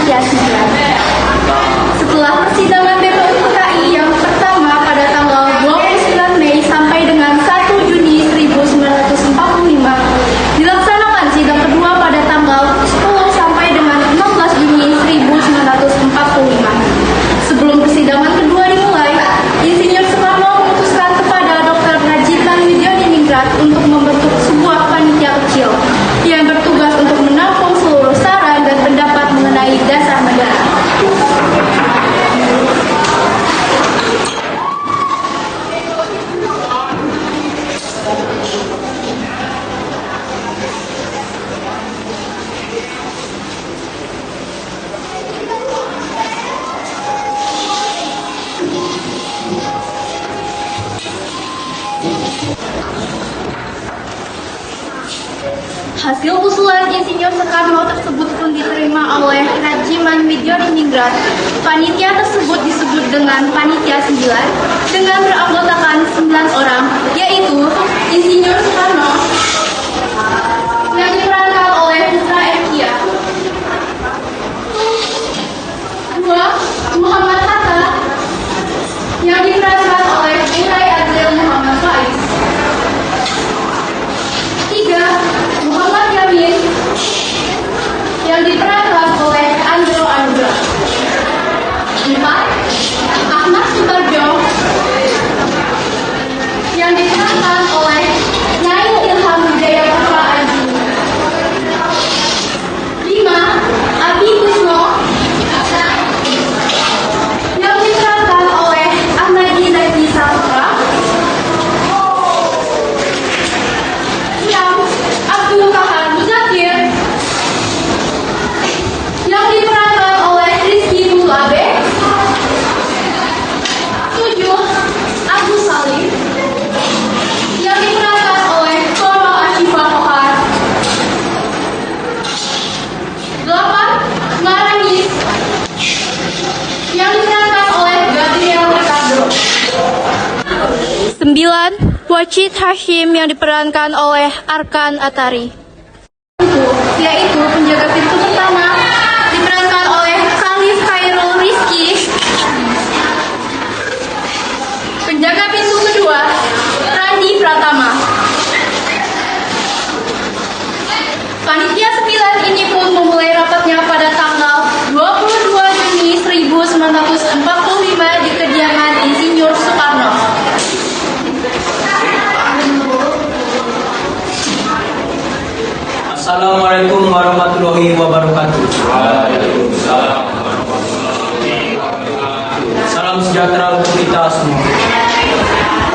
Panitia 9. Setelah persidangan BPUMKI yang pertama pada tanggal 29 Mei sampai dengan 1 Juni 1945, dilaksanakan sidang kedua pada tanggal 10 sampai dengan 16 Juni 1945. Sebelum persidangan kedua dimulai, Insinyur Soekarno memutuskan kepada Dr. Rajitan Widyaningrat untuk membentuk sebuah panitia kecil yang bertugas untuk menampung seluruh saran dan pendapat mengenai dasar negara. Hasil usulan Insinyur Soekarno tersebut pun diterima oleh Rajiman Widyaningrat. Panitia tersebut disebut dengan Panitia 9 dengan beranggotakan 9 orang, yaitu Insinyur Soekarno yang diperankan oleh Putra Ekia, 2. Muhammad Hatta yang diperankan oleh Uray Adil Muhammad Faiz, 3. Muhammad Yamin yang diperankan oleh Andro Anugrah, 4. Ahmad Sutarjo yang diperankan oleh Nyai Ilham Wijaya Putra Aji, 5. Abi Kusno yang diperankan oleh Ahmadi Zaki Saputra, 6. Abdul Kahar Muzakir yang diperankan oleh Rizky Mulabe, 7. Agus Salim yang diperankan oleh Koro Ashifa Kohar, 8. Marangis yang diperankan oleh Gabriel Ricardo, 9. Wachid Hashim yang diperankan oleh Arkan Atari. Yaitu penjaga pintu pertama diperankan oleh Khalif Khairul Rizki, penjaga pintu kedua Randi Pratama. Panitia 9 ini pun memulai rapatnya pada tanggal 22 Juni 1945 di kediaman Insinyur Soekarno. Assalamualaikum warahmatullahi wabarakatuh. Salam sejahtera untuk kita semua.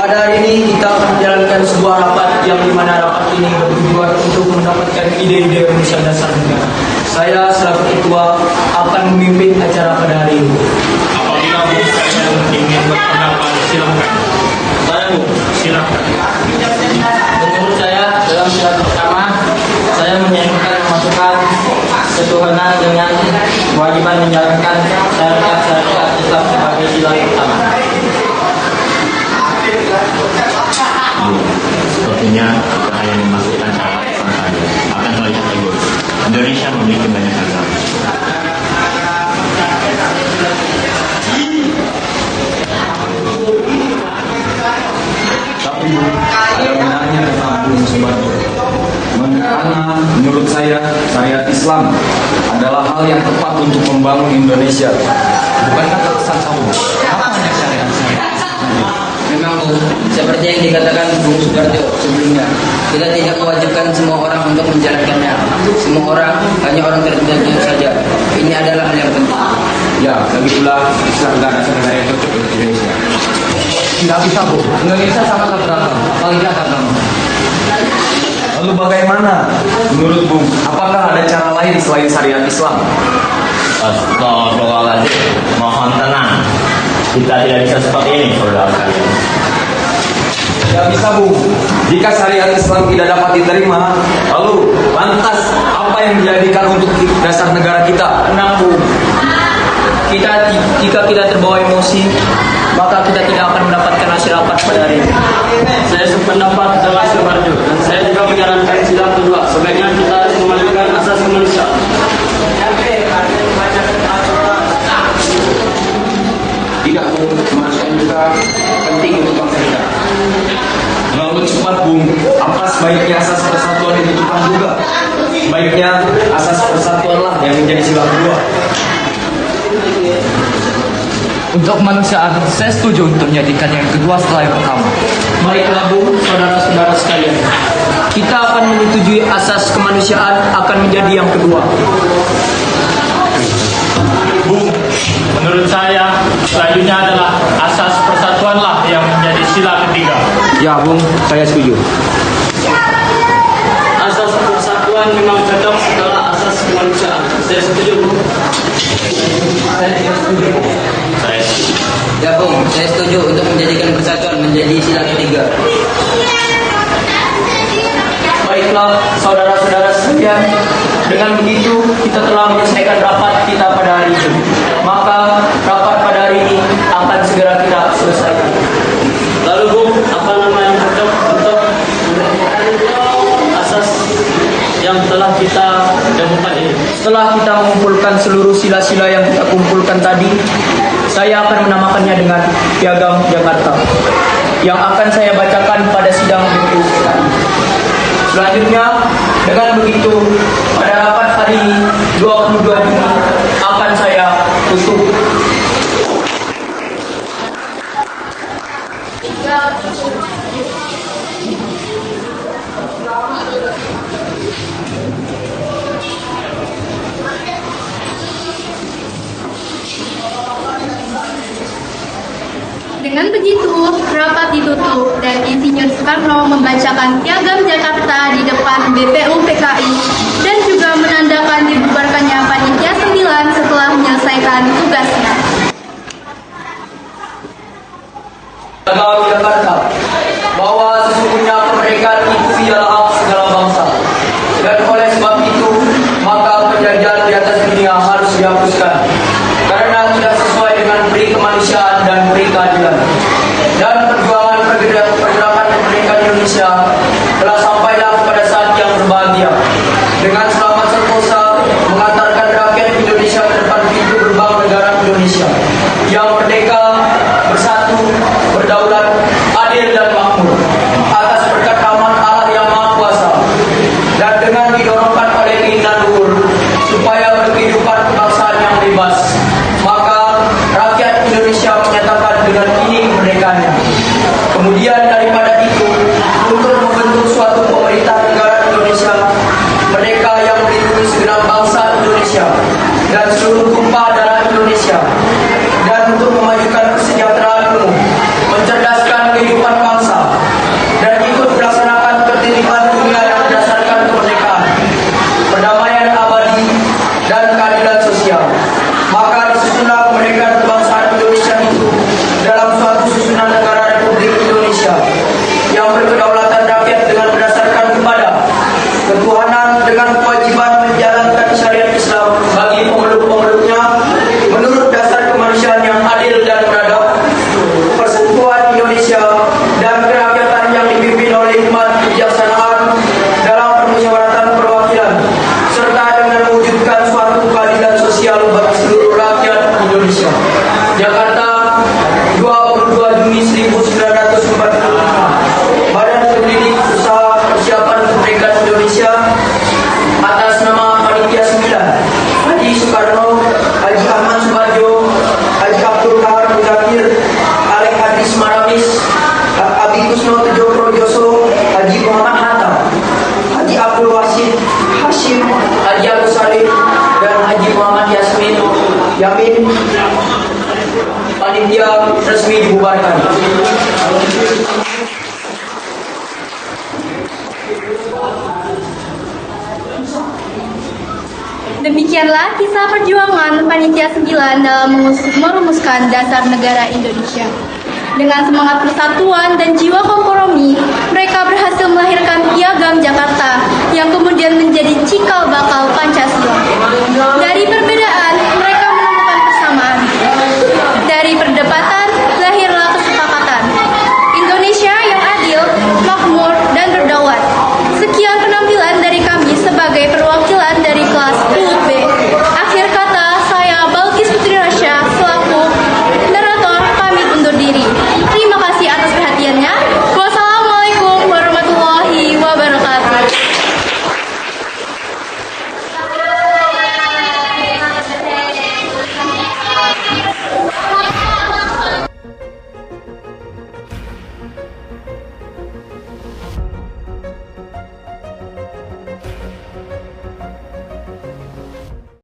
Pada hari ini kita akan menjalankan sebuah rapat yang dimana rapat ini bertujuan untuk mendapatkan ide-ide rumusan dasar negara. Saya selaku ketua akan memimpin acara pada hari ini. Apabila sekalian ingin berpendapat, silakan. Saya Silakan. menurut saya dalam syarat pertama saya menyampaikan masukan ketuhanan dengan kewajiban menjalankan syariat Islam sebagai sila pertama. Sepertinya kita hanya memasukkan syarat saja. Akan terlihat tegur. Indonesia memiliki banyak agama. Tapi ada benarnya tentang Bung Subarjo. Karena menurut saya syariat Islam adalah hal yang tepat untuk membangun Indonesia. Bukankah terkesan sama? Apa hanya syariat? Memang Bu, seperti yang dikatakan Bung Subarjo sebelumnya, kita tidak mewajibkan semua orang untuk menjalankannya. Semua orang, hanya orang tertentu saja. Ini adalah hal yang penting. Ya, lagi pula Islam dan negara yang cocok untuk Indonesia. Tidak bisa Bu, Indonesia sangatlah beragam, apalagi agama. Lalu bagaimana menurut Bung? Apakah ada cara lain selain syariat Islam? Astagfirullahaladzim. Mohon tenang. Kita tidak bisa seperti ini, saudara sekalian. Tidak bisa Bung. Jika syariat Islam tidak dapat diterima, lalu lantas apa yang dijadikan untuk dasar negara kita? Tenang Bu, jika kita terbawa emosi, maka kita tidak akan mendapatkan hasil rapat pada hari ini. Saya sependapat dengan Subarjo dan saya juga menyarankan sidang kedua sebaiknya kita harus memajukan asas kemanusiaan. Bung, kemanusiaan juga penting untuk bangsa kita. Terlalu cepat, Bung. Apa sebaiknya asas persatuan dibutuhkan juga? Baiknya asas persatuanlah yang menjadi sila kedua. Untuk kemanusiaan, saya setuju untuk menjadikan yang kedua setelah yang pertama. Baiklah, Bung, saudara-saudara sekalian. Kita akan menyetujui asas kemanusiaan akan menjadi yang kedua. Bung, menurut saya selanjutnya adalah asas persatuanlah yang menjadi sila ketiga. Ya, Bung, saya setuju. Asas persatuan memang cocok setelah asas kemanusiaan. Saya setuju, Bung. Ya Bung, saya setuju untuk menjadikan persatuan menjadi sila ketiga. Baiklah, saudara-saudara sekalian, dengan begitu kita telah menyelesaikan rapat kita pada hari ini. Maka rapat pada hari ini akan segera kita selesaikan. Lalu Bung, apa nama yang cocok untuk asas yang telah kita temukan ini? Setelah kita mengumpulkan seluruh sila-sila yang kita kumpulkan tadi, saya akan menamakannya dengan Piagam Jakarta yang akan saya bacakan pada sidang berikut. Selanjutnya, dengan begitu, pada rapat hari 22 Juni akan saya tutup. Dengan begitu, rapat ditutup dan Insinyur Soekarno membacakan Piagam Jakarta di depan BPU PKI dan juga menandakan dibubarkannya Panitia 9 setelah menyelesaikan tugasnya. Piagam Jakarta bahwa sesungguhnya kemerdekaan itu ialah hak segala bangsa, dan oleh sebab itu maka penjajahan di atas dunia harus dihapuskan karena tidak sesuai dengan peri kemanusiaan dan peri keadilan. Dan perjuangan pergerakan kemerdekaan Indonesia telah sampailah pada saat yang berbahagia dengan selamat sentosa mengantarkan rakyat Indonesia ke depan pintu gerbang negara Indonesia yang merdeka, bersatu, berdaulat, adil dan makmur atas berkat rahmat Allah yang Maha Kuasa, dan dengan didorongkan oleh keinginan luhur supaya berkehidupan kebangsaan yang bebas, maka rakyat Indonesia menyatakan dengan ini kemerdekaannya. Kemudian daripada itu, untuk membentuk suatu pemerintah negara Indonesia merdeka yang melindungi segenap bangsa Indonesia dan seluruh tumpah darah Indonesia, dan untuk memajukan kesejahteraan umum, mencerdaskan kehidupan bangsa, dan ikut melaksanakan ketertiban dunia yang berdasarkan kemerdekaan, perdamaian abadi, dan keadilan sosial. Maka disusunlah kemerdekaan kebangsaan Indonesia itu dalam suatu susunan negara Republik Indonesia yang berkedaulatan rakyat dengan berdasarkan kepada ketuhanan dengan kewajiban menjalankan syariat Islam bagi pemeluk-pemeluknya menurut dasar kemanusiaan yang adil dan beradab, persatuan Indonesia dan kerakyatan yang dipimpin oleh hikmat kebijaksanaan dalam permusyawaratan perwakilan, serta dengan mewujudkan suatu keadilan sosial bagi seluruh rakyat Indonesia. Jakarta, 22 Juni 1945. Badan Terdidik Usaha Persiapan Kemerdekaan Indonesia atas nama Panitia 9, Haji Soekarno, Haji Ahmad Subarjo, Haji Abdul Kahar Muzakir, Alek Hadis Maramis, Abi Kusno Tejo Projoso, Haji Muhammad Hatta, Haji Abdul Wasid Hashim, Haji Agus Salim, dan Haji Muhammad Yamin. Panitia resmi dibubarkan. Demikianlah kisah perjuangan Panitia 9 dalam merumuskan dasar negara Indonesia. Dengan semangat persatuan dan jiwa kompromi, mereka berhasil melahirkan Piagam Jakarta yang kemudian menjadi cikal bakal Pancasila. Dari